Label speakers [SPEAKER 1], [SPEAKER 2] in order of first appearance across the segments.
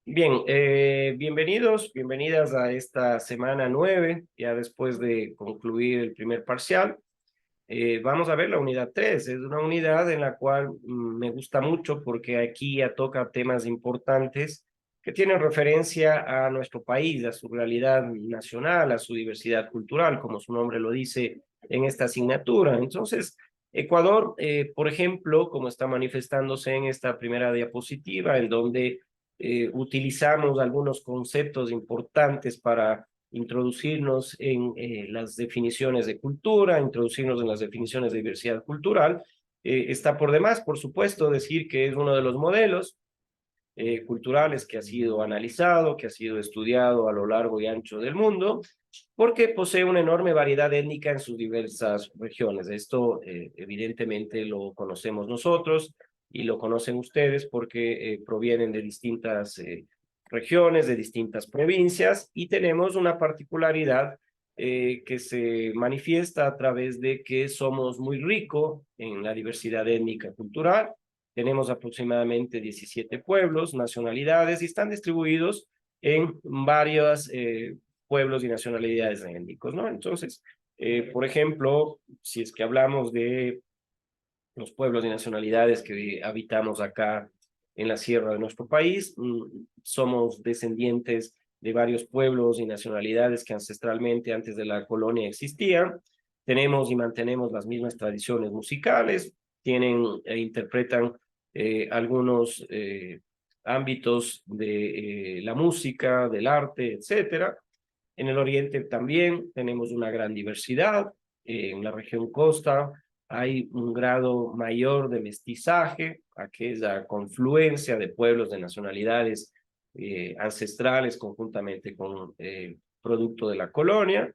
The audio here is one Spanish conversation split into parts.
[SPEAKER 1] Bien, bienvenidos, bienvenidas a esta semana 9, ya después de concluir el primer parcial. Vamos a ver la unidad 3. Es una unidad en la cual me gusta mucho porque aquí ya toca temas importantes que tienen referencia a nuestro país, a su realidad nacional, a su diversidad cultural, como su nombre lo dice en esta asignatura. Entonces, Ecuador, por ejemplo, como está manifestándose en esta primera diapositiva, en donde utilizamos algunos conceptos importantes para introducirnos en las definiciones de cultura, introducirnos en las definiciones de diversidad cultural. Está por demás, por supuesto, decir que es uno de los modelos culturales que ha sido analizado, que ha sido estudiado a lo largo y ancho del mundo, porque posee una enorme variedad étnica en sus diversas regiones. Esto evidentemente lo conocemos nosotros y lo conocen ustedes porque provienen de distintas regiones, de distintas provincias, y tenemos una particularidad que se manifiesta a través de que somos muy ricos en la diversidad étnica cultural. Tenemos aproximadamente 17 pueblos, nacionalidades, y están distribuidos en varios pueblos y nacionalidades étnicos, ¿no? Entonces, por ejemplo, si es que hablamos de los pueblos y nacionalidades que habitamos acá en la sierra de nuestro país, somos descendientes de varios pueblos y nacionalidades que ancestralmente antes de la colonia existían. Tenemos y mantenemos las mismas tradiciones musicales, tienen e interpretan algunos ámbitos de la música, del arte, etcétera. En el oriente también tenemos una gran diversidad. En la región costa hay un grado mayor de mestizaje, aquella confluencia de pueblos, de nacionalidades ancestrales conjuntamente con producto de la colonia.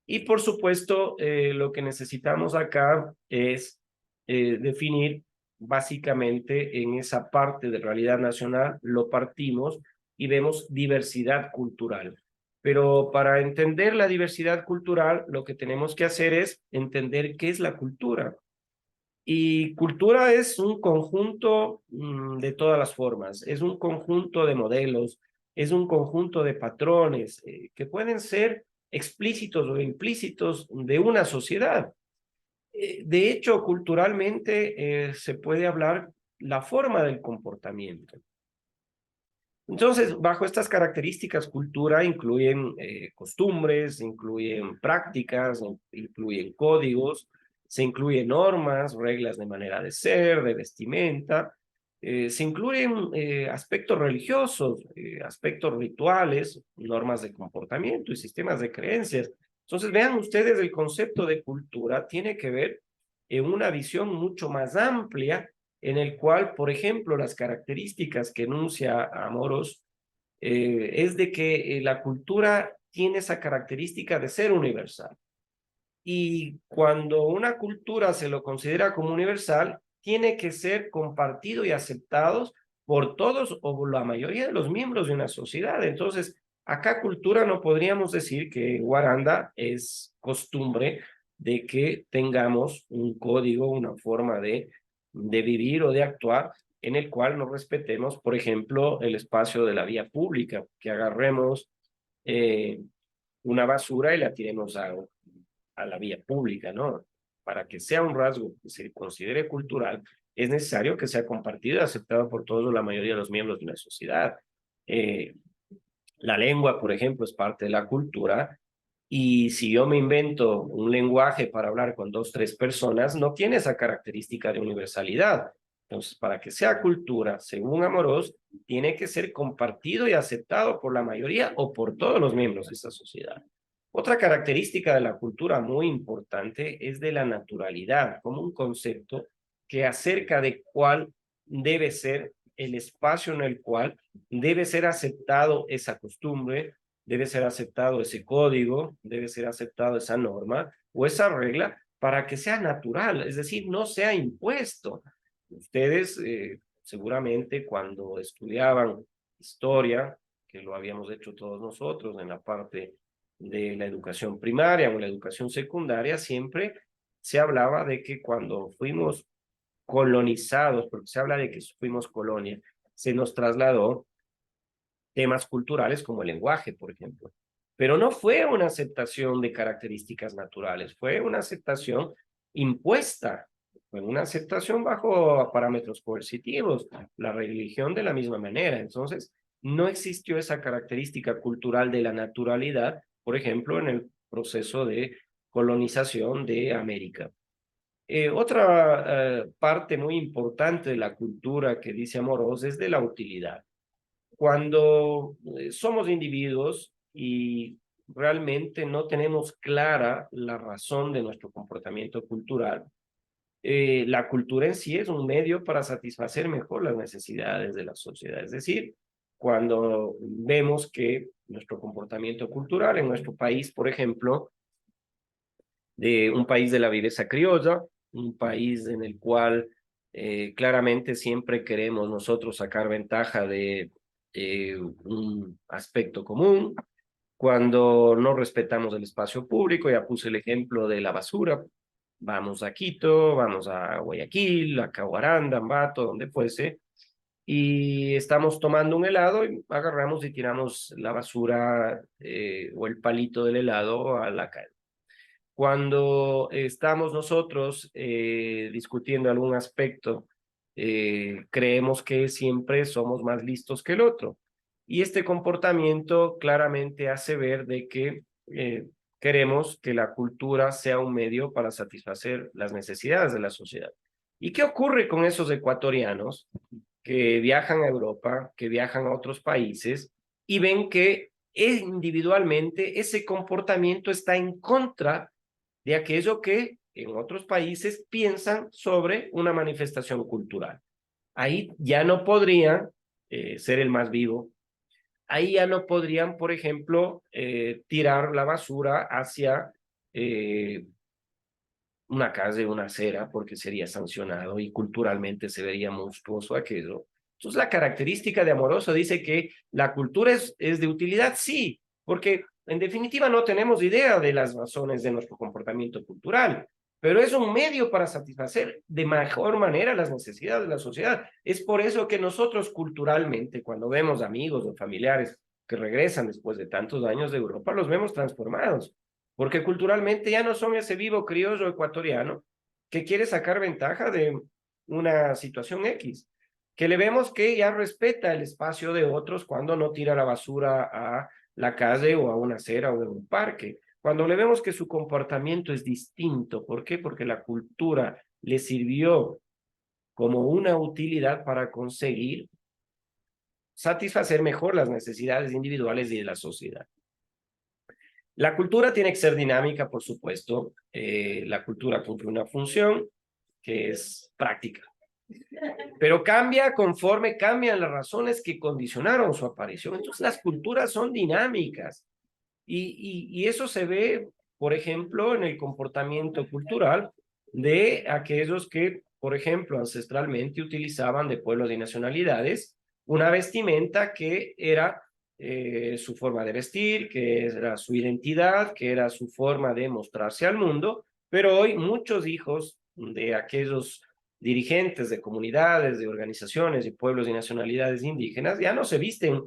[SPEAKER 1] Y por supuesto, lo que necesitamos acá es definir básicamente en esa parte de realidad nacional, lo partimos y vemos diversidad cultural. Pero para entender la diversidad cultural, lo que tenemos que hacer es entender qué es la cultura. Y cultura es un conjunto de todas las formas, es un conjunto de modelos, es un conjunto de patrones que pueden ser explícitos o implícitos de una sociedad. De hecho, culturalmente se puede hablar la forma del comportamiento. Entonces, bajo estas características, cultura incluyen costumbres, incluyen prácticas, incluyen códigos, se incluyen normas, reglas de manera de ser, de vestimenta, se incluyen aspectos religiosos, aspectos rituales, normas de comportamiento y sistemas de creencias. Entonces, vean ustedes, el concepto de cultura tiene que ver en una visión mucho más amplia en el cual, por ejemplo, las características que enuncia Amoros es de que la cultura tiene esa característica de ser universal. Y cuando una cultura se lo considera como universal, tiene que ser compartido y aceptado por todos o la mayoría de los miembros de una sociedad. Entonces, acá cultura no podríamos decir que en Guaranda es costumbre de que tengamos un código, una forma de vivir o de actuar en el cual no respetemos, por ejemplo, el espacio de la vía pública, que agarremos eh, una basura y la tiremos a la vía pública, ¿no? Para que sea un rasgo que se considere cultural, es necesario que sea compartido y aceptado por todos o la mayoría de los miembros de una sociedad. Eh, la lengua, por ejemplo, es parte de la cultura, y si yo me invento un lenguaje para hablar con dos, tres personas, no tiene esa característica de universalidad. Entonces, para que sea cultura, según Amorós, tiene que ser compartido y aceptado por la mayoría o por todos los miembros de esta sociedad. Otra característica de la cultura muy importante es de la naturalidad, como un concepto que acerca de cuál debe ser el espacio en el cual debe ser aceptado esa costumbre, debe ser aceptado ese código, debe ser aceptado esa norma o esa regla para que sea natural, es decir, no sea impuesto. Ustedes seguramente cuando estudiaban historia, que lo habíamos hecho todos nosotros en la parte de la educación primaria o la educación secundaria, siempre se hablaba de que cuando fuimos colonizados, porque se habla de que fuimos colonia, se nos trasladó temas culturales como el lenguaje, por ejemplo. Pero no fue una aceptación de características naturales, fue una aceptación impuesta, fue una aceptación bajo parámetros coercitivos, la religión de la misma manera. Entonces, no existió esa característica cultural de la naturalidad, por ejemplo, en el proceso de colonización de América. Otra parte muy importante de la cultura que dice Amorós es de la utilidad. Cuando somos individuos y realmente no tenemos clara la razón de nuestro comportamiento cultural, la cultura en sí es un medio para satisfacer mejor las necesidades de la sociedad. Es decir, cuando vemos que nuestro comportamiento cultural en nuestro país, por ejemplo, de un país de la viveza criolla, un país en el cual claramente siempre queremos nosotros sacar ventaja de un aspecto común, cuando no respetamos el espacio público. Ya puse el ejemplo de la basura. Vamos a Quito, vamos a Guayaquil, a Caguaranda, Ambato, donde fuese, y estamos tomando un helado y agarramos y tiramos la basura o el palito del helado a la calle. Cuando estamos nosotros discutiendo algún aspecto, creemos que siempre somos más listos que el otro. Y este comportamiento claramente hace ver de que queremos que la cultura sea un medio para satisfacer las necesidades de la sociedad. ¿Y qué ocurre con esos ecuatorianos que viajan a Europa, que viajan a otros países y ven que individualmente ese comportamiento está en contra de aquello que en otros países piensan sobre una manifestación cultural? Ahí ya no podrían ser el más vivo, ahí ya no podrían, por ejemplo, tirar la basura hacia una calle, una acera, porque sería sancionado y culturalmente se vería monstruoso aquello. Entonces, la característica de Amoroso dice que la cultura es de utilidad, sí, porque en definitiva no tenemos idea de las razones de nuestro comportamiento cultural, pero es un medio para satisfacer de mejor manera las necesidades de la sociedad. Es por eso que nosotros culturalmente, cuando vemos amigos o familiares que regresan después de tantos años de Europa, los vemos transformados, porque culturalmente ya no son ese vivo criollo ecuatoriano que quiere sacar ventaja de una situación X, que le vemos que ya respeta el espacio de otros cuando no tira la basura a la calle o a una acera o en un parque, cuando le vemos que su comportamiento es distinto. ¿Por qué? Porque la cultura le sirvió como una utilidad para conseguir satisfacer mejor las necesidades individuales y de la sociedad. La cultura tiene que ser dinámica, por supuesto. La cultura cumple una función que es práctica, pero cambia conforme cambian las razones que condicionaron su aparición. Entonces, las culturas son dinámicas y eso se ve, por ejemplo, en el comportamiento cultural de aquellos que, por ejemplo, ancestralmente utilizaban de pueblos y nacionalidades una vestimenta que era su forma de vestir, que era su identidad, que era su forma de mostrarse al mundo, pero hoy muchos hijos de aquellos dirigentes de comunidades, de organizaciones y pueblos y nacionalidades indígenas ya no se visten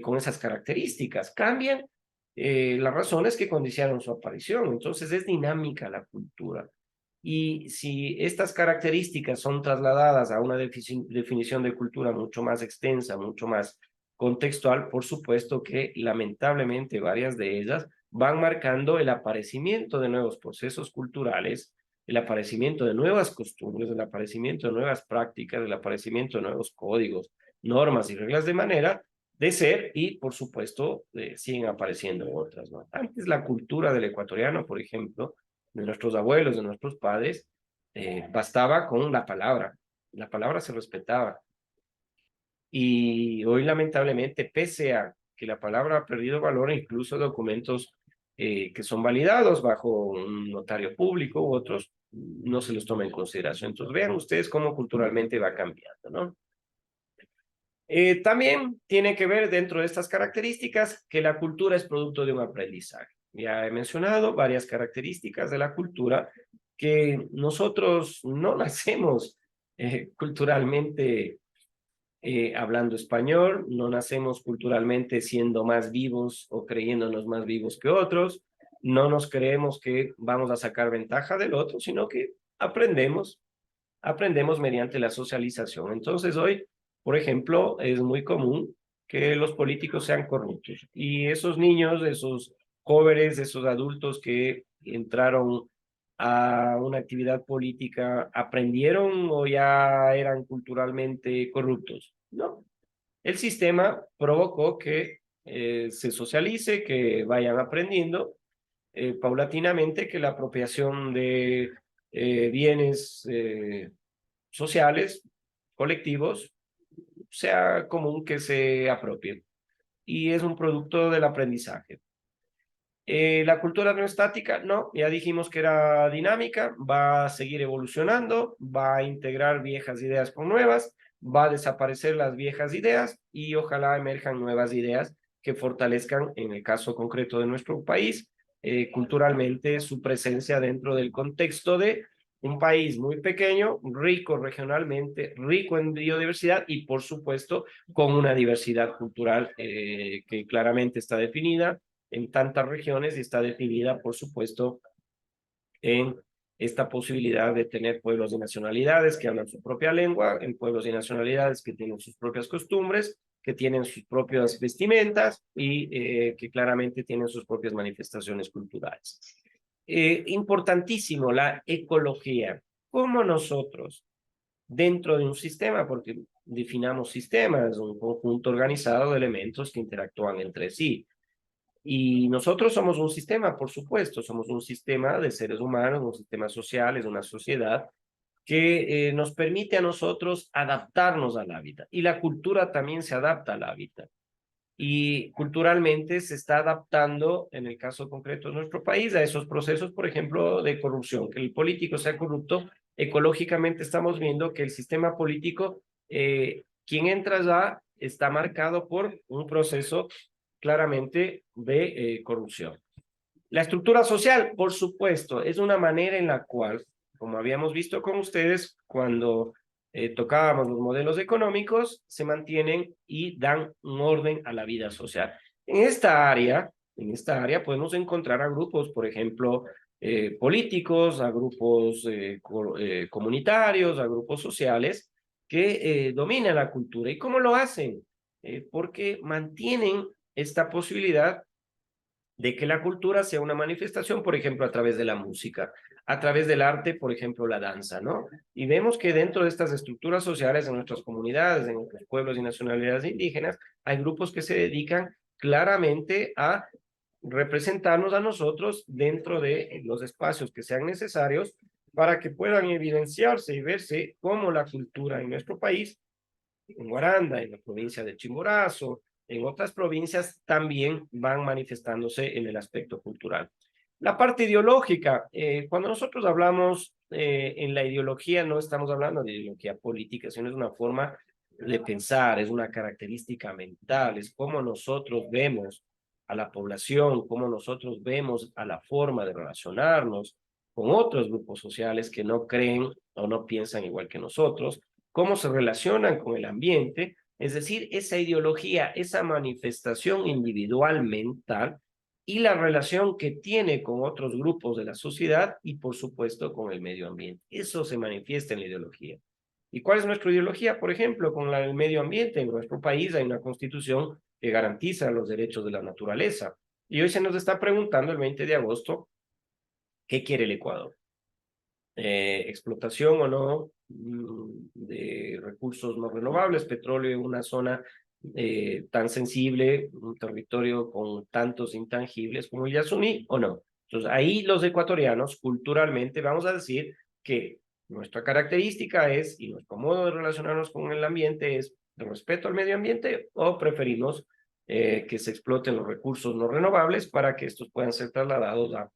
[SPEAKER 1] con esas características, cambian las razones que condicionaron su aparición. Entonces es dinámica la cultura. Y si estas características son trasladadas a una definición de cultura mucho más extensa, mucho más contextual, por supuesto que lamentablemente varias de ellas van marcando el aparecimiento de nuevos procesos culturales, el aparecimiento de nuevas costumbres, el aparecimiento de nuevas prácticas, el aparecimiento de nuevos códigos, normas y reglas de manera de ser, y por supuesto siguen apareciendo otras, ¿no? Antes la cultura del ecuatoriano, por ejemplo, de nuestros abuelos, de nuestros padres, bastaba con la palabra se respetaba. Y hoy lamentablemente, pese a que la palabra ha perdido valor, incluso documentos que son validados bajo un notario público u otros, no se los toma en consideración. Entonces vean ustedes cómo culturalmente va cambiando, ¿no? También tiene que ver dentro de estas características que la cultura es producto de un aprendizaje. Ya he mencionado varias características de la cultura que nosotros no nacemos culturalmente hablando español, no nacemos culturalmente siendo más vivos o creyéndonos más vivos que otros, no nos creemos que vamos a sacar ventaja del otro, sino que aprendemos mediante la socialización. Entonces hoy, por ejemplo, es muy común que los políticos sean corruptos y esos niños, esos jóvenes, esos adultos que entraron a una actividad política, ¿aprendieron o ya eran culturalmente corruptos? No. El sistema provocó que se socialice, que vayan aprendiendo paulatinamente que la apropiación de bienes sociales, colectivos, sea común que se apropien. Y es un producto del aprendizaje. La cultura no estática, no, ya dijimos que era dinámica, va a seguir evolucionando, va a integrar viejas ideas con nuevas, va a desaparecer las viejas ideas y ojalá emerjan nuevas ideas que fortalezcan, en el caso concreto de nuestro país, culturalmente su presencia dentro del contexto de un país muy pequeño, rico regionalmente, rico en biodiversidad y por supuesto con una diversidad cultural que claramente está definida en tantas regiones y está definida, por supuesto, en esta posibilidad de tener pueblos y nacionalidades que hablan su propia lengua, en pueblos y nacionalidades que tienen sus propias costumbres, que tienen sus propias vestimentas y que claramente tienen sus propias manifestaciones culturales. Importantísimo, la ecología. ¿Cómo nosotros, dentro de un sistema, porque definamos sistemas, un conjunto organizado de elementos que interactúan entre sí, y nosotros somos un sistema, por supuesto, somos un sistema de seres humanos, un sistema social, es una sociedad que nos permite a nosotros adaptarnos al hábitat. Y la cultura también se adapta al hábitat. Y culturalmente se está adaptando, en el caso concreto de nuestro país, a esos procesos, por ejemplo, de corrupción. Que el político sea corrupto, ecológicamente estamos viendo que el sistema político, quien entra ya, está marcado por un proceso claramente de corrupción. La estructura social, por supuesto, es una manera en la cual, como habíamos visto con ustedes, cuando tocábamos los modelos económicos, se mantienen y dan un orden a la vida social. En esta área podemos encontrar a grupos, por ejemplo, políticos, a grupos comunitarios, a grupos sociales que dominan la cultura. ¿Y cómo lo hacen? Porque mantienen esta posibilidad de que la cultura sea una manifestación, por ejemplo, a través de la música, a través del arte, por ejemplo, la danza, ¿no? Y vemos que dentro de estas estructuras sociales, en nuestras comunidades, en nuestros pueblos y nacionalidades indígenas, hay grupos que se dedican claramente a representarnos a nosotros dentro de los espacios que sean necesarios para que puedan evidenciarse y verse cómo la cultura en nuestro país, en Guaranda, en la provincia de Chimborazo, en otras provincias también van manifestándose en el aspecto cultural. La parte ideológica, cuando nosotros hablamos en la ideología, no estamos hablando de ideología política, sino es una forma de pensar, es una característica mental, es cómo nosotros vemos a la población, cómo nosotros vemos a la forma de relacionarnos con otros grupos sociales que no creen o no piensan igual que nosotros, cómo se relacionan con el ambiente, es decir, esa ideología, esa manifestación individual mental y la relación que tiene con otros grupos de la sociedad y, por supuesto, con el medio ambiente. Eso se manifiesta en la ideología. ¿Y cuál es nuestra ideología? Por ejemplo, con el medio ambiente. En nuestro país hay una constitución que garantiza los derechos de la naturaleza. Y hoy se nos está preguntando el 20 de agosto, ¿qué quiere el Ecuador? Explotación o no de recursos no renovables, petróleo en una zona tan sensible, un territorio con tantos intangibles como el Yasuní o no. Entonces ahí los ecuatorianos culturalmente vamos a decir que nuestra característica es y nuestro modo de relacionarnos con el ambiente es de respeto al medio ambiente o preferimos que se exploten los recursos no renovables para que estos puedan ser trasladados a,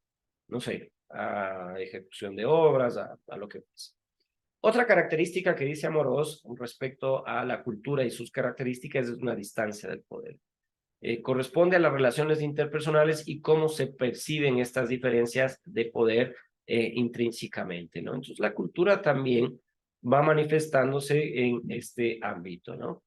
[SPEAKER 1] no sé, a ejecución de obras, a lo que pasa. Otra característica que dice Amorós respecto a la cultura y sus características es una distancia del poder. Corresponde a las relaciones interpersonales y cómo se perciben estas diferencias de poder intrínsecamente, ¿no? Entonces la cultura también va manifestándose en este ámbito, ¿no?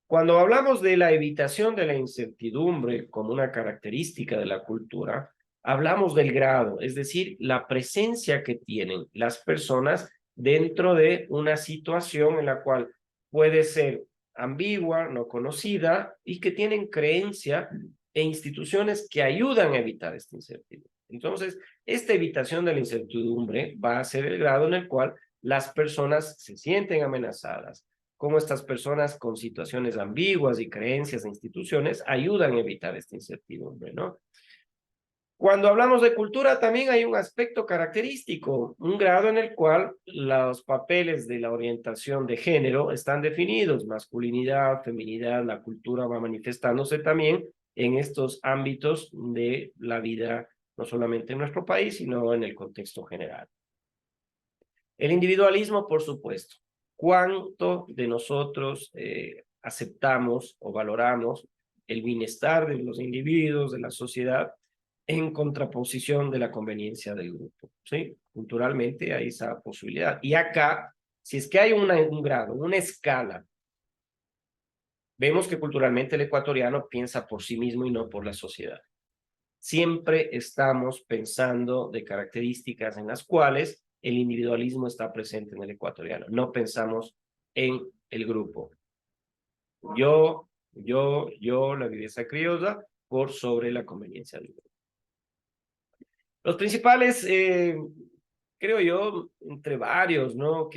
[SPEAKER 1] Cuando hablamos de la evitación de la incertidumbre como una característica de la cultura, hablamos del grado, es decir, la presencia que tienen las personas dentro de una situación en la cual puede ser ambigua, no conocida, y que tienen creencia e instituciones que ayudan a evitar esta incertidumbre. Entonces, esta evitación de la incertidumbre va a ser el grado en el cual las personas se sienten amenazadas, cómo estas personas con situaciones ambiguas y creencias e instituciones ayudan a evitar esta incertidumbre, ¿no? Cuando hablamos de cultura, también hay un aspecto característico, un grado en el cual los papeles de la orientación de género están definidos, masculinidad, feminidad, la cultura va manifestándose también en estos ámbitos de la vida, no solamente en nuestro país, sino en el contexto general. El individualismo, por supuesto. ¿Cuánto de nosotros aceptamos o valoramos el bienestar de los individuos, de la sociedad, en contraposición de la conveniencia del grupo? ¿Sí? Culturalmente hay esa posibilidad. Y acá, si es que hay un grado, una escala, vemos que culturalmente el ecuatoriano piensa por sí mismo y no por la sociedad. Siempre estamos pensando de características en las cuales el individualismo está presente en el ecuatoriano. No pensamos en el grupo. La viveza criolla, por sobre la conveniencia del grupo. Los principales, creo yo, entre varios, ¿no?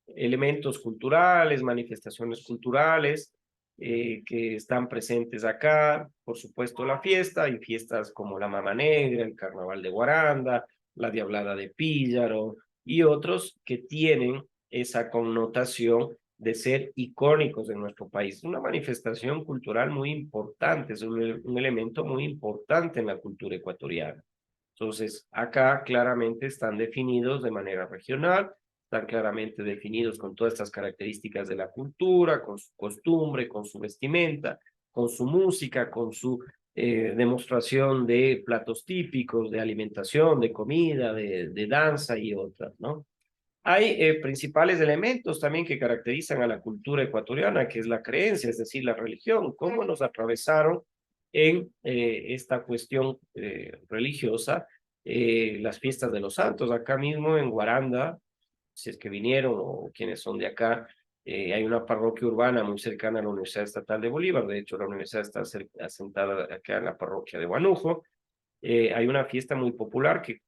[SPEAKER 1] Elementos culturales, manifestaciones culturales que están presentes acá, por supuesto la fiesta, hay fiestas como la Mama Negra, el Carnaval de Guaranda, la Diablada de Píllaro y otros que tienen esa connotación de ser icónicos en nuestro país. Una manifestación cultural muy importante, es un elemento muy importante en la cultura ecuatoriana. Entonces, acá claramente están definidos de manera regional, están claramente definidos con todas estas características de la cultura, con su costumbre, con su vestimenta, con su música, con su demostración de platos típicos, de alimentación, de comida, de danza y otras, ¿no? Hay principales elementos también que caracterizan a la cultura ecuatoriana, que es la creencia, es decir, la religión, cómo nos atravesaron en esta cuestión religiosa, las fiestas de los santos, acá mismo en Guaranda, si es que vinieron o quienes son de acá, hay una parroquia urbana muy cercana a la Universidad Estatal de Bolívar, de hecho la universidad está asentada acá en la parroquia de Huanujo, hay una fiesta muy popular que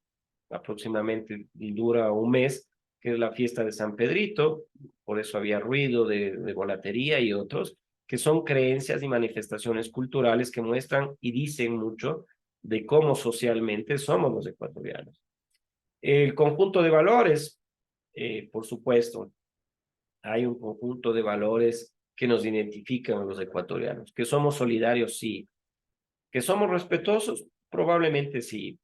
[SPEAKER 1] aproximadamente dura un mes, que es la fiesta de San Pedrito, por eso había ruido de volatería y otros, que son creencias y manifestaciones culturales que muestran y dicen mucho de cómo socialmente somos los ecuatorianos. El conjunto de valores, por supuesto, hay un conjunto de valores que nos identifican a los ecuatorianos, que somos solidarios, sí, que somos respetuosos, probablemente sí,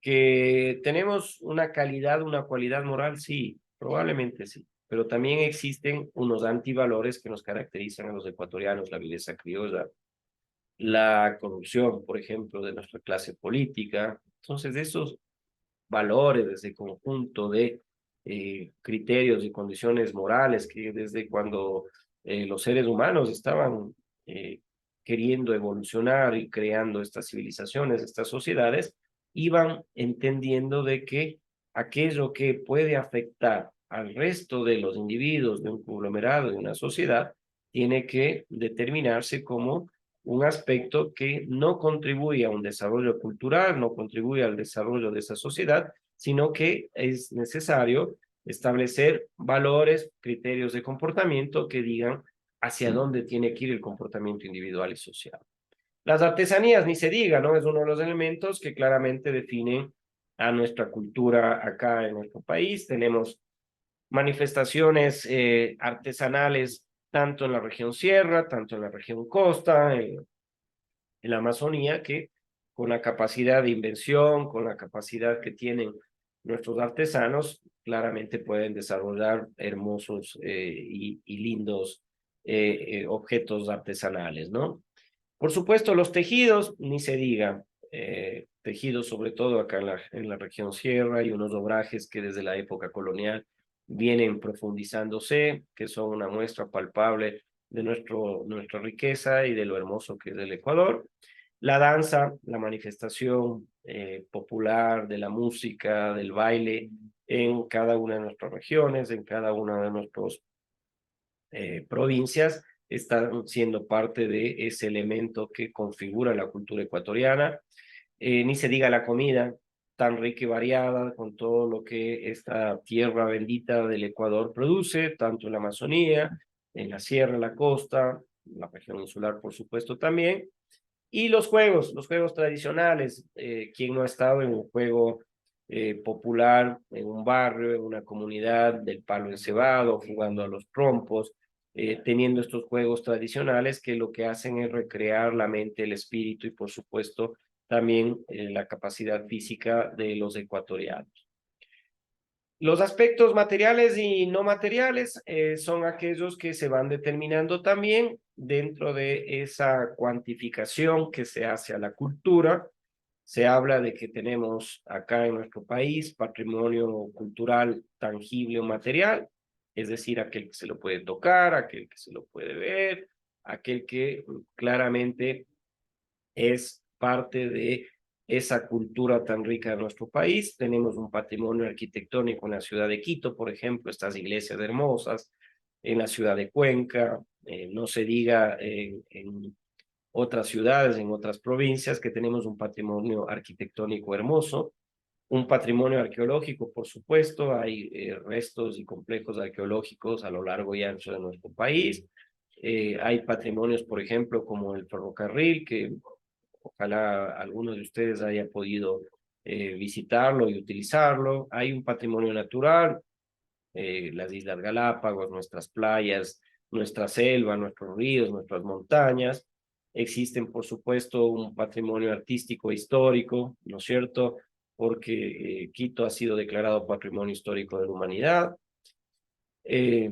[SPEAKER 1] que tenemos una calidad, una cualidad moral, sí, probablemente sí, pero también existen unos antivalores que nos caracterizan a los ecuatorianos, la viveza criolla, la corrupción, por ejemplo, de nuestra clase política. Entonces, de esos valores, de ese conjunto de criterios y condiciones morales que desde cuando los seres humanos estaban queriendo evolucionar y creando estas civilizaciones, estas sociedades, iban entendiendo de que aquello que puede afectar al resto de los individuos de un conglomerado, de una sociedad, tiene que determinarse como un aspecto que no contribuye a un desarrollo cultural, no contribuye al desarrollo de esa sociedad, sino que es necesario establecer valores, criterios de comportamiento que digan hacia dónde tiene que ir el comportamiento individual y social. Las artesanías, ni se diga, ¿no? Es uno de los elementos que claramente definen a nuestra cultura acá en nuestro país. Tenemos manifestaciones artesanales tanto en la región sierra, tanto en la región costa, en la Amazonía, que con la capacidad de invención, con la capacidad que tienen nuestros artesanos, claramente pueden desarrollar hermosos y lindos objetos artesanales, ¿no? Por supuesto, los tejidos, ni se diga, tejidos sobre todo acá en la región sierra, y unos obrajes que desde la época colonial vienen profundizándose, que son una muestra palpable de nuestra riqueza y de lo hermoso que es el Ecuador. La danza, la manifestación popular de la música, del baile en cada una de nuestras regiones, en cada una de nuestras provincias, están siendo parte de ese elemento que configura la cultura ecuatoriana. Ni se diga la comida tan rica y variada con todo lo que esta tierra bendita del Ecuador produce, tanto en la Amazonía, en la sierra, en la costa, en la región insular, por supuesto, también. Y los juegos tradicionales. ¿Quién no ha estado en un juego popular, en un barrio, en una comunidad del palo encebado, jugando a los trompos, teniendo estos juegos tradicionales que lo que hacen es recrear la mente, el espíritu y, por supuesto, también la capacidad física de los ecuatorianos? Los aspectos materiales y no materiales son aquellos que se van determinando también dentro de esa cuantificación que se hace a la cultura. Se habla de que tenemos acá en nuestro país patrimonio cultural tangible o material, es decir, aquel que se lo puede tocar, aquel que se lo puede ver, aquel que claramente es parte de esa cultura tan rica de nuestro país. Tenemos un patrimonio arquitectónico en la ciudad de Quito, por ejemplo, estas iglesias hermosas, en la ciudad de Cuenca, no se diga en otras ciudades, en otras provincias, que tenemos un patrimonio arquitectónico hermoso, un patrimonio arqueológico, por supuesto, hay restos y complejos arqueológicos a lo largo y ancho de nuestro país. Hay patrimonios, por ejemplo, como el ferrocarril, que ojalá alguno de ustedes haya podido visitarlo y utilizarlo. Hay un patrimonio natural, las Islas Galápagos, nuestras playas, nuestra selva, nuestros ríos, nuestras montañas. Existen, por supuesto, un patrimonio artístico e histórico, ¿no es cierto? Porque Quito ha sido declarado Patrimonio Histórico de la Humanidad. Eh,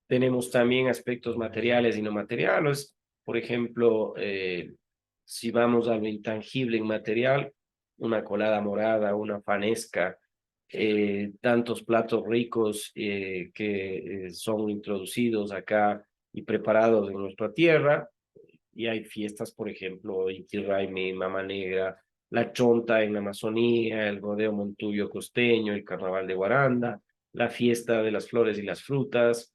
[SPEAKER 1] Tenemos también aspectos materiales y no materiales. Por ejemplo, si vamos a lo intangible inmaterial, una colada morada, una fanesca, tantos platos ricos que son introducidos acá y preparados en nuestra tierra. Y hay fiestas, por ejemplo, Inti Raymi, Mama Negra, la Chonta en la Amazonía, el Rodeo Montuyo costeño, el Carnaval de Guaranda, la fiesta de las flores y las frutas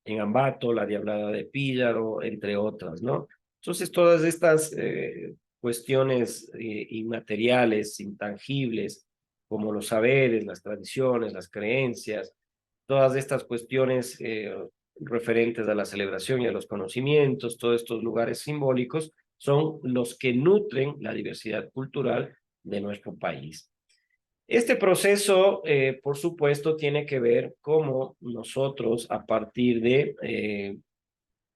[SPEAKER 1] en Ambato, la Diablada de Píllaro, entre otras, ¿no? Entonces, todas estas cuestiones inmateriales, intangibles, como los saberes, las tradiciones, las creencias, todas estas cuestiones referentes a la celebración y a los conocimientos, todos estos lugares simbólicos, son los que nutren la diversidad cultural de nuestro país. Este proceso, por supuesto, tiene que ver cómo nosotros, a partir de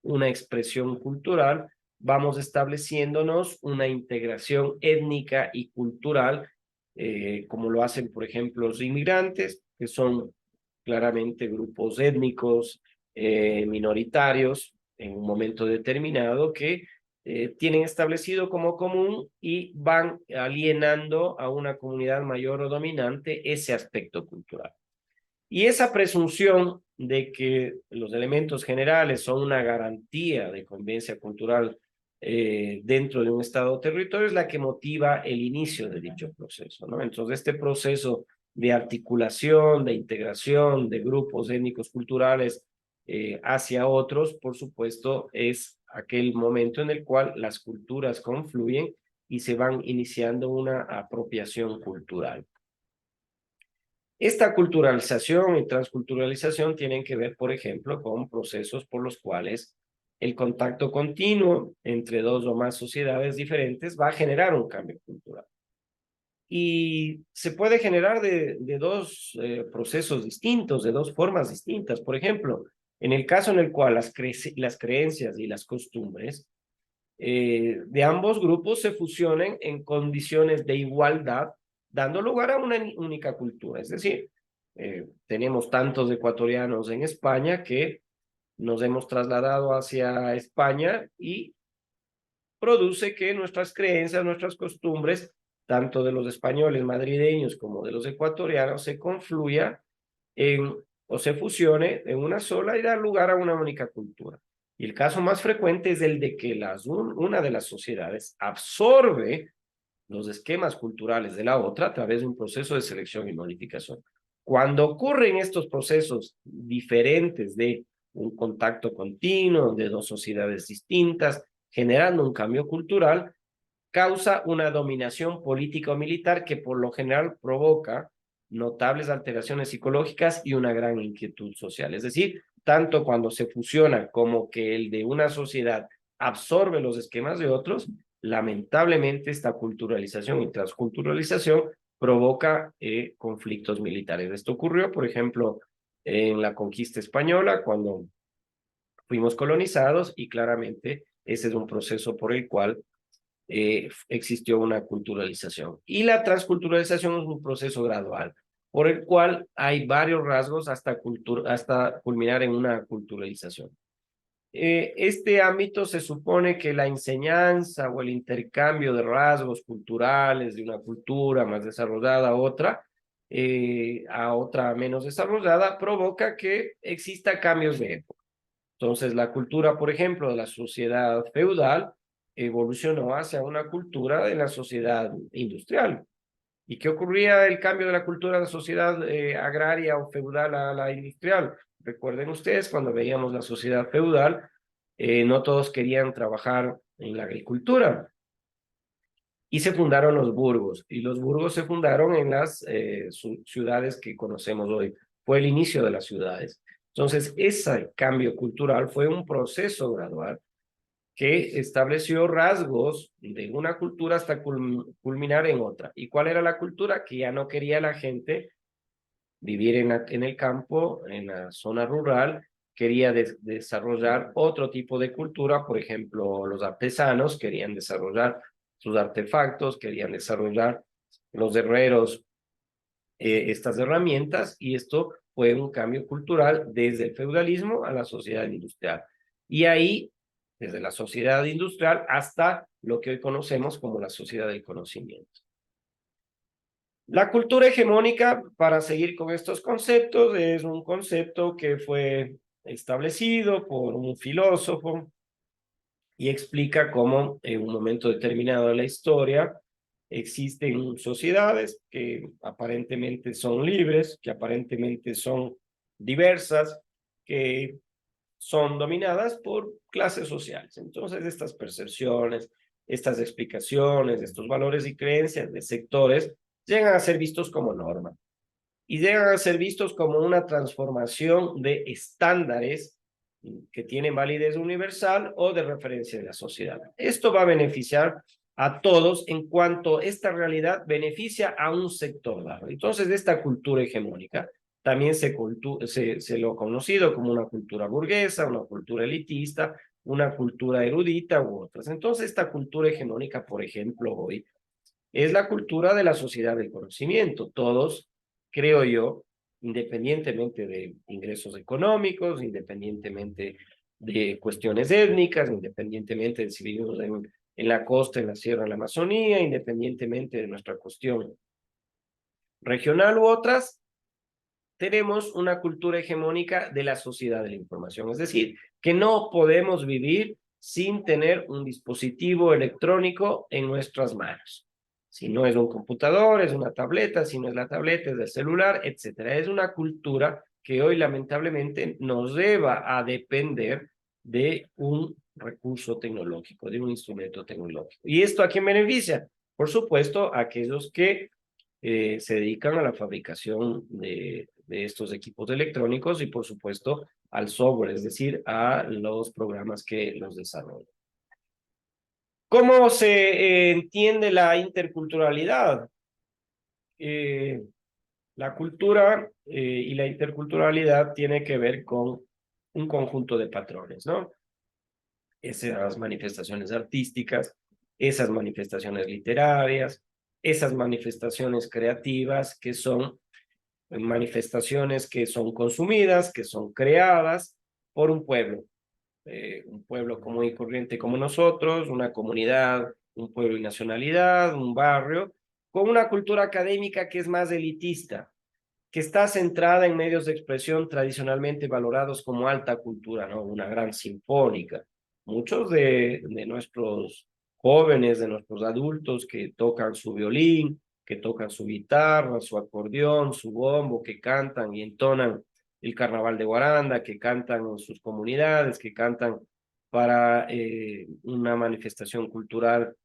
[SPEAKER 1] una expresión cultural, vamos estableciéndonos una integración étnica y cultural, como lo hacen, por ejemplo, los inmigrantes, que son claramente grupos étnicos minoritarios en un momento determinado que tienen establecido como común y van alienando a una comunidad mayor o dominante ese aspecto cultural. Y esa presunción de que los elementos generales son una garantía de convivencia cultural dentro de un Estado o territorio es la que motiva el inicio de dicho proceso, ¿no? Entonces, este proceso de articulación, de integración de grupos étnicos culturales hacia otros, por supuesto, es aquel momento en el cual las culturas confluyen y se van iniciando una apropiación cultural. Esta culturalización y transculturalización tienen que ver, por ejemplo, con procesos por los cuales el contacto continuo entre dos o más sociedades diferentes va a generar un cambio cultural. Y se puede generar de dos procesos distintos, de dos formas distintas. Por ejemplo, en el caso en el cual las creencias y las costumbres de ambos grupos se fusionen en condiciones de igualdad, dando lugar a una única cultura. Es decir, tenemos tantos ecuatorianos en España que nos hemos trasladado hacia España y produce que nuestras creencias, nuestras costumbres, tanto de los españoles madrileños como de los ecuatorianos, se confluya en o se fusione en una sola y dar lugar a una única cultura. Y el caso más frecuente es el de que una de las sociedades absorbe los esquemas culturales de la otra a través de un proceso de selección y modificación. Cuando ocurren estos procesos diferentes de un contacto continuo de dos sociedades distintas, generando un cambio cultural, causa una dominación política o militar que por lo general provoca notables alteraciones psicológicas y una gran inquietud social. Es decir, tanto cuando se fusiona como que el de una sociedad absorbe los esquemas de otros, lamentablemente esta culturalización y transculturalización provoca conflictos militares. Esto ocurrió, por ejemplo, en la conquista española, cuando fuimos colonizados, y claramente ese es un proceso por el cual existió una culturalización. Y la transculturalización es un proceso gradual, por el cual hay varios rasgos hasta culminar en una culturalización. Este ámbito se supone que la enseñanza o el intercambio de rasgos culturales de una cultura más desarrollada a otra menos desarrollada provoca que exista cambios de época. Entonces, la cultura, por ejemplo, de la sociedad feudal evolucionó hacia una cultura de la sociedad industrial. ¿Y qué ocurría el cambio de la cultura de la sociedad agraria o feudal a la industrial? Recuerden ustedes, cuando veíamos la sociedad feudal, no todos querían trabajar en la agricultura. Y se fundaron los burgos, y los burgos se fundaron en las ciudades que conocemos hoy. Fue el inicio de las ciudades. Entonces, ese cambio cultural fue un proceso gradual que estableció rasgos de una cultura hasta culminar en otra. ¿Y cuál era la cultura? Que ya no quería la gente vivir en el campo, en la zona rural, quería desarrollar otro tipo de cultura. Por ejemplo, los artesanos querían desarrollar sus artefactos, querían desarrollar los herreros estas herramientas, y esto fue un cambio cultural desde el feudalismo a la sociedad industrial. Y ahí, desde la sociedad industrial hasta lo que hoy conocemos como la sociedad del conocimiento. La cultura hegemónica, para seguir con estos conceptos, es un concepto que fue establecido por un filósofo y explica cómo en un momento determinado de la historia existen sociedades que aparentemente son libres, que aparentemente son diversas, que son dominadas por clases sociales. Entonces, estas percepciones, estas explicaciones, estos valores y creencias de sectores llegan a ser vistos como norma y llegan a ser vistos como una transformación de estándares que tienen validez universal o de referencia de la sociedad. Esto va a beneficiar a todos en cuanto esta realidad beneficia a un sector dado. Entonces, esta cultura hegemónica también se lo ha conocido como una cultura burguesa, una cultura elitista, una cultura erudita u otras. Entonces, esta cultura hegemónica, por ejemplo, hoy, es la cultura de la sociedad del conocimiento. Todos, creo yo, independientemente de ingresos económicos, independientemente de cuestiones étnicas, independientemente de si vivimos en la costa, en la sierra, en la Amazonía, independientemente de nuestra cuestión regional u otras, tenemos una cultura hegemónica de la sociedad de la información. Es decir, que no podemos vivir sin tener un dispositivo electrónico en nuestras manos. Si no es un computador, es una tableta; si no es la tableta, es el celular, etcétera. Es una cultura que hoy lamentablemente nos lleva a depender de un recurso tecnológico, de un instrumento tecnológico. ¿Y esto a quién beneficia? Por supuesto, a aquellos que se dedican a la fabricación de estos equipos electrónicos y, por supuesto, al software, es decir, a los programas que los desarrollan. ¿Cómo se entiende la interculturalidad? La cultura y la interculturalidad tiene que ver con un conjunto de patrones, ¿no? Esas manifestaciones artísticas, esas manifestaciones literarias, esas manifestaciones creativas que son manifestaciones que son consumidas, que son creadas por un pueblo común y corriente como nosotros, una comunidad, un pueblo y nacionalidad, un barrio, con una cultura académica que es más elitista, que está centrada en medios de expresión tradicionalmente valorados como alta cultura, ¿no? Una gran sinfónica. Muchos de nuestros jóvenes, de nuestros adultos que tocan su violín, que tocan su guitarra, su acordeón, su bombo, que cantan y entonan el carnaval de Guaranda, que cantan en sus comunidades, que cantan para una manifestación cultural,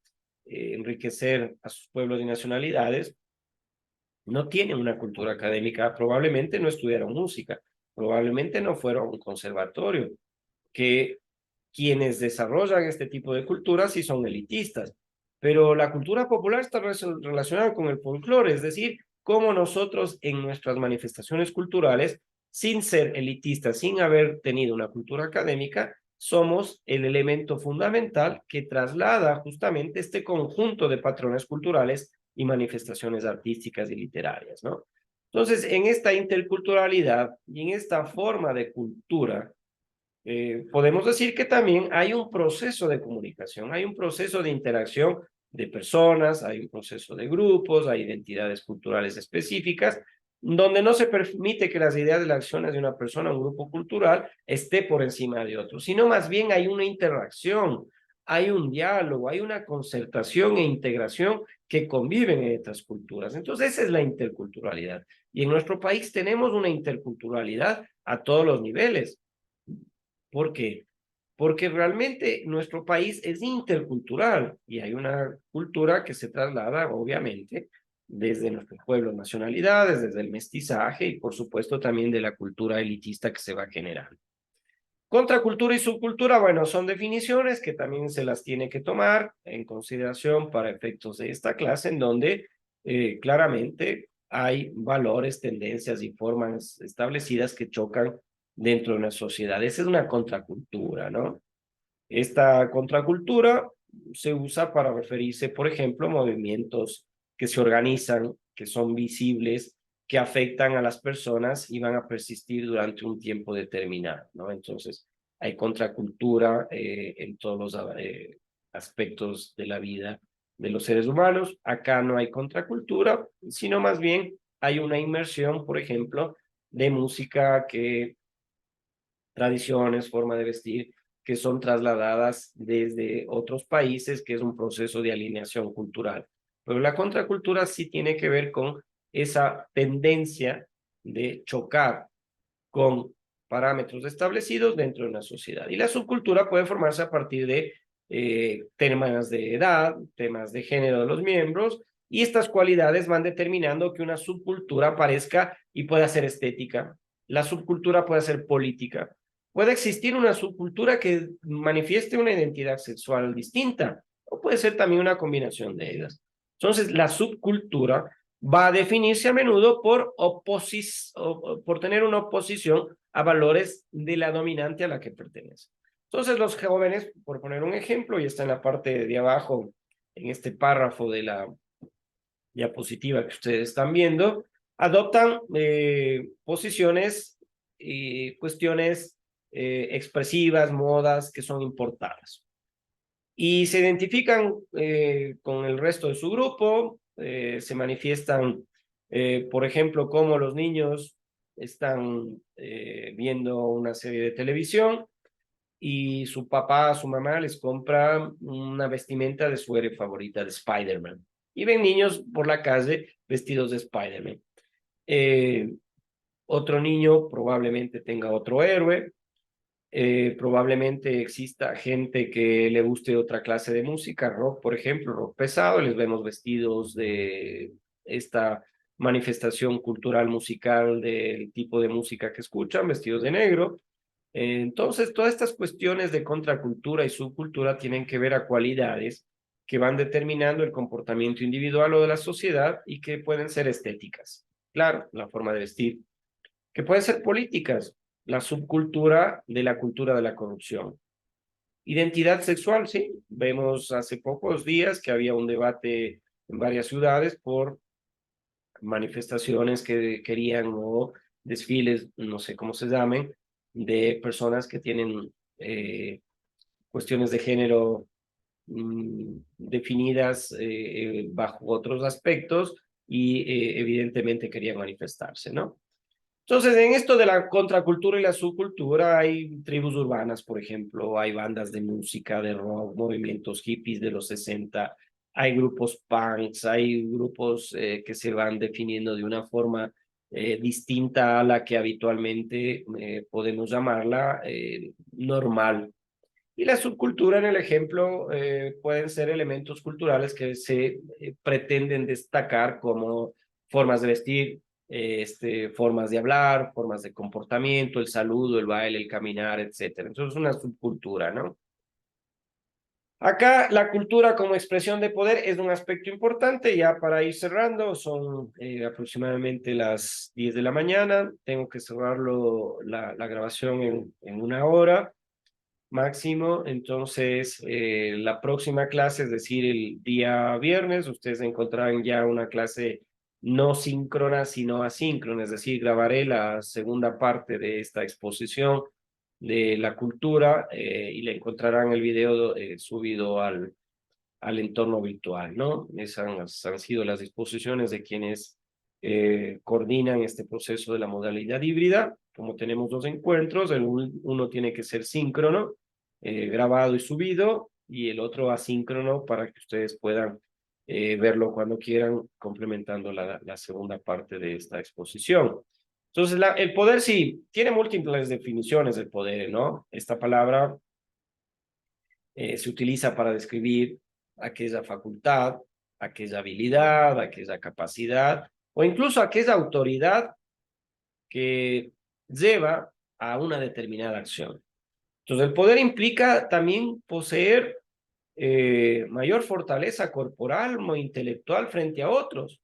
[SPEAKER 1] enriquecer a sus pueblos y nacionalidades, no tienen una cultura académica, probablemente no estudiaron música, probablemente no fueron a un conservatorio, que quienes desarrollan este tipo de culturas sí son elitistas, pero la cultura popular está relacionada con el folclore, es decir, cómo nosotros en nuestras manifestaciones culturales, sin ser elitistas, sin haber tenido una cultura académica, somos el elemento fundamental que traslada justamente este conjunto de patrones culturales y manifestaciones artísticas y literarias, ¿no? Entonces, en esta interculturalidad y en esta forma de cultura, podemos decir que también hay un proceso de comunicación, hay un proceso de interacción de personas, hay un proceso de grupos, hay identidades culturales específicas, donde no se permite que las ideas y las acciones de una persona, un grupo cultural, esté por encima de otro, sino más bien hay una interacción, hay un diálogo, hay una concertación e integración que conviven en estas culturas. Entonces, esa es la interculturalidad. Y en nuestro país tenemos una interculturalidad a todos los niveles. ¿Por qué? Porque realmente nuestro país es intercultural y hay una cultura que se traslada, obviamente, desde nuestros pueblos, nacionalidades, desde el mestizaje y, por supuesto, también de la cultura elitista que se va generando. Contracultura y subcultura, bueno, son definiciones que también se las tiene que tomar en consideración para efectos de esta clase, en donde claramente hay valores, tendencias y formas establecidas que chocan dentro de una sociedad. Esa es una contracultura, ¿no? Esta contracultura se usa para referirse, por ejemplo, a movimientos que se organizan, que son visibles, que afectan a las personas y van a persistir durante un tiempo determinado, ¿no? Entonces, hay contracultura en todos los aspectos de la vida de los seres humanos. Acá no hay contracultura, sino más bien hay una inmersión, por ejemplo, de música que tradiciones, forma de vestir, que son trasladadas desde otros países, que es un proceso de alineación cultural. Pero la contracultura sí tiene que ver con esa tendencia de chocar con parámetros establecidos dentro de una sociedad. Y la subcultura puede formarse a partir de temas de edad, temas de género de los miembros, y estas cualidades van determinando que una subcultura aparezca y pueda ser estética. La subcultura puede ser política. Puede existir una subcultura que manifieste una identidad sexual distinta, o puede ser también una combinación de ellas. Entonces, la subcultura va a definirse a menudo por tener una oposición a valores de la dominante a la que pertenece. Entonces los jóvenes, por poner un ejemplo, y está en la parte de abajo, en este párrafo de la diapositiva que ustedes están viendo, adoptan posiciones y cuestiones expresivas, modas que son importadas. Y se identifican con el resto de su grupo, se manifiestan, por ejemplo, cómo los niños están viendo una serie de televisión y su papá, su mamá les compra una vestimenta de su héroe favorita, de Spider-Man. Y ven niños por la calle vestidos de Spider-Man. Otro niño probablemente tenga otro héroe, probablemente exista gente que le guste otra clase de música, rock, por ejemplo, rock pesado, les vemos vestidos de esta manifestación cultural musical del tipo de música que escuchan, vestidos de negro. Entonces, todas estas cuestiones de contracultura y subcultura tienen que ver a cualidades que van determinando el comportamiento individual o de la sociedad y que pueden ser estéticas. Claro, la forma de vestir, que pueden ser políticas, la subcultura de la corrupción. Identidad sexual, sí. Vemos hace pocos días que había un debate en varias ciudades por manifestaciones que querían o desfiles, no sé cómo se llamen, de personas que tienen cuestiones de género definidas bajo otros aspectos y evidentemente querían manifestarse, ¿no? Entonces, en esto de la contracultura y la subcultura, hay tribus urbanas, por ejemplo, hay bandas de música, de rock, movimientos hippies de los 60, hay grupos punks, hay grupos que se van definiendo de una forma distinta a la que habitualmente podemos llamarla normal. Y la subcultura, en el ejemplo, pueden ser elementos culturales que se pretenden destacar como formas de vestir, formas de hablar, formas de comportamiento, el saludo, el baile, el caminar, etcétera. Entonces, es una subcultura, ¿no? Acá la cultura como expresión de poder es un aspecto importante. Ya para ir cerrando, son aproximadamente las 10 de la mañana. Tengo que cerrarlo la grabación en una hora máximo. Entonces, la próxima clase, es decir, el día viernes, ustedes encontrarán ya una clase no síncrona, sino asíncrona, es decir, grabaré la segunda parte de esta exposición de la cultura y le encontrarán el video subido al entorno virtual, ¿no? Esas han sido las disposiciones de quienes coordinan este proceso de la modalidad híbrida. Como tenemos dos encuentros, uno tiene que ser síncrono, grabado y subido, y el otro asíncrono para que ustedes puedan verlo cuando quieran, complementando la segunda parte de esta exposición. Entonces, el poder sí, tiene múltiples definiciones del poder, ¿no? Esta palabra se utiliza para describir aquella facultad, aquella habilidad, aquella capacidad o incluso aquella autoridad que lleva a una determinada acción. Entonces, el poder implica también poseer mayor fortaleza corporal o intelectual frente a otros,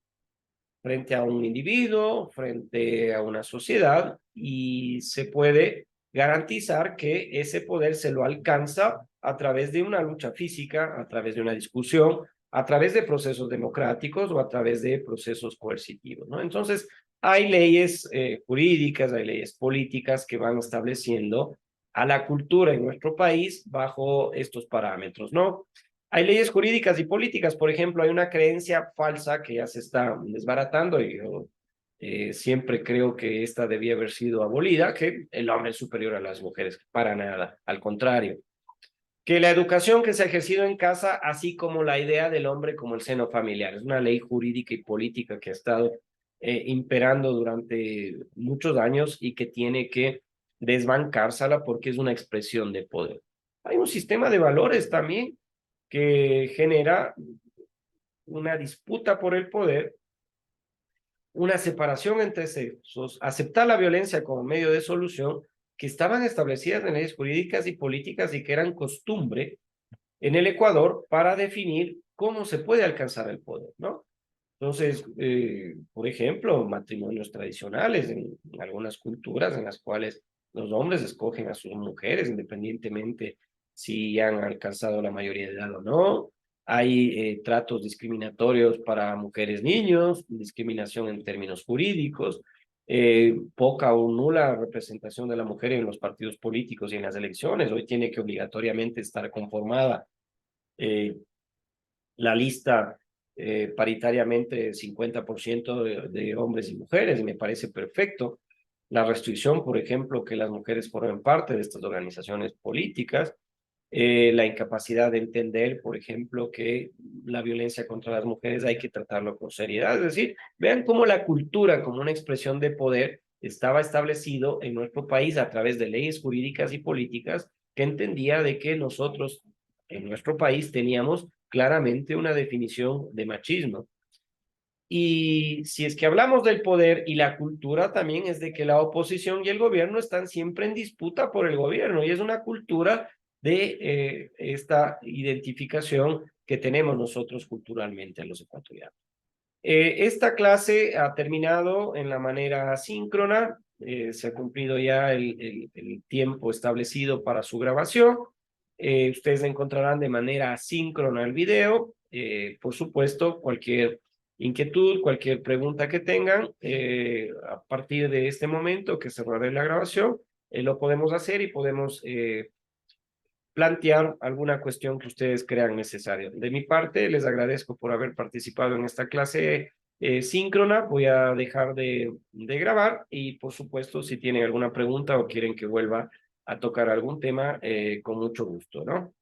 [SPEAKER 1] frente a un individuo, frente a una sociedad, y se puede garantizar que ese poder se lo alcanza a través de una lucha física, a través de una discusión, a través de procesos democráticos o a través de procesos coercitivos, ¿no? Entonces, hay leyes jurídicas, hay leyes políticas que van estableciendo a la cultura en nuestro país bajo estos parámetros, ¿no? Hay leyes jurídicas y políticas. Por ejemplo, hay una creencia falsa que ya se está desbaratando y yo siempre creo que esta debía haber sido abolida, que el hombre es superior a las mujeres. Para nada, al contrario. Que la educación que se ha ejercido en casa, así como la idea del hombre como el seno familiar, es una ley jurídica y política que ha estado imperando durante muchos años y que tiene que desbancársela porque es una expresión de poder. Hay un sistema de valores también que genera una disputa por el poder, una separación entre sexos, aceptar la violencia como medio de solución, que estaban establecidas en leyes jurídicas y políticas y que eran costumbre en el Ecuador para definir cómo se puede alcanzar el poder, ¿no? Entonces, por ejemplo, matrimonios tradicionales en algunas culturas en las cuales los hombres escogen a sus mujeres independientemente si han alcanzado la mayoría de edad o no. Hay tratos discriminatorios para mujeres, niños, discriminación en términos jurídicos, poca o nula representación de la mujer en los partidos políticos y en las elecciones. Hoy tiene que obligatoriamente estar conformada eh, la lista paritariamente 50% de hombres y mujeres, y me parece perfecto. La restricción, por ejemplo, que las mujeres formen parte de estas organizaciones políticas, la incapacidad de entender, por ejemplo, que la violencia contra las mujeres hay que tratarlo con seriedad. Es decir, vean cómo la cultura como una expresión de poder estaba establecido en nuestro país a través de leyes jurídicas y políticas que entendía de que nosotros en nuestro país teníamos claramente una definición de machismo. Y si es que hablamos del poder y la cultura, también es de que la oposición y el gobierno están siempre en disputa por el gobierno y es una cultura de esta identificación que tenemos nosotros culturalmente los ecuatorianos. Esta clase ha terminado en la manera síncrona, se ha cumplido ya el tiempo establecido para su grabación. Ustedes encontrarán de manera asíncrona el video. Por supuesto, cualquier inquietud, cualquier pregunta que tengan, a partir de este momento que cerraré la grabación, lo podemos hacer y podemos plantear alguna cuestión que ustedes crean necesaria. De mi parte, les agradezco por haber participado en esta clase síncrona. Voy a dejar de grabar y por supuesto si tienen alguna pregunta o quieren que vuelva a tocar algún tema, con mucho gusto, ¿no?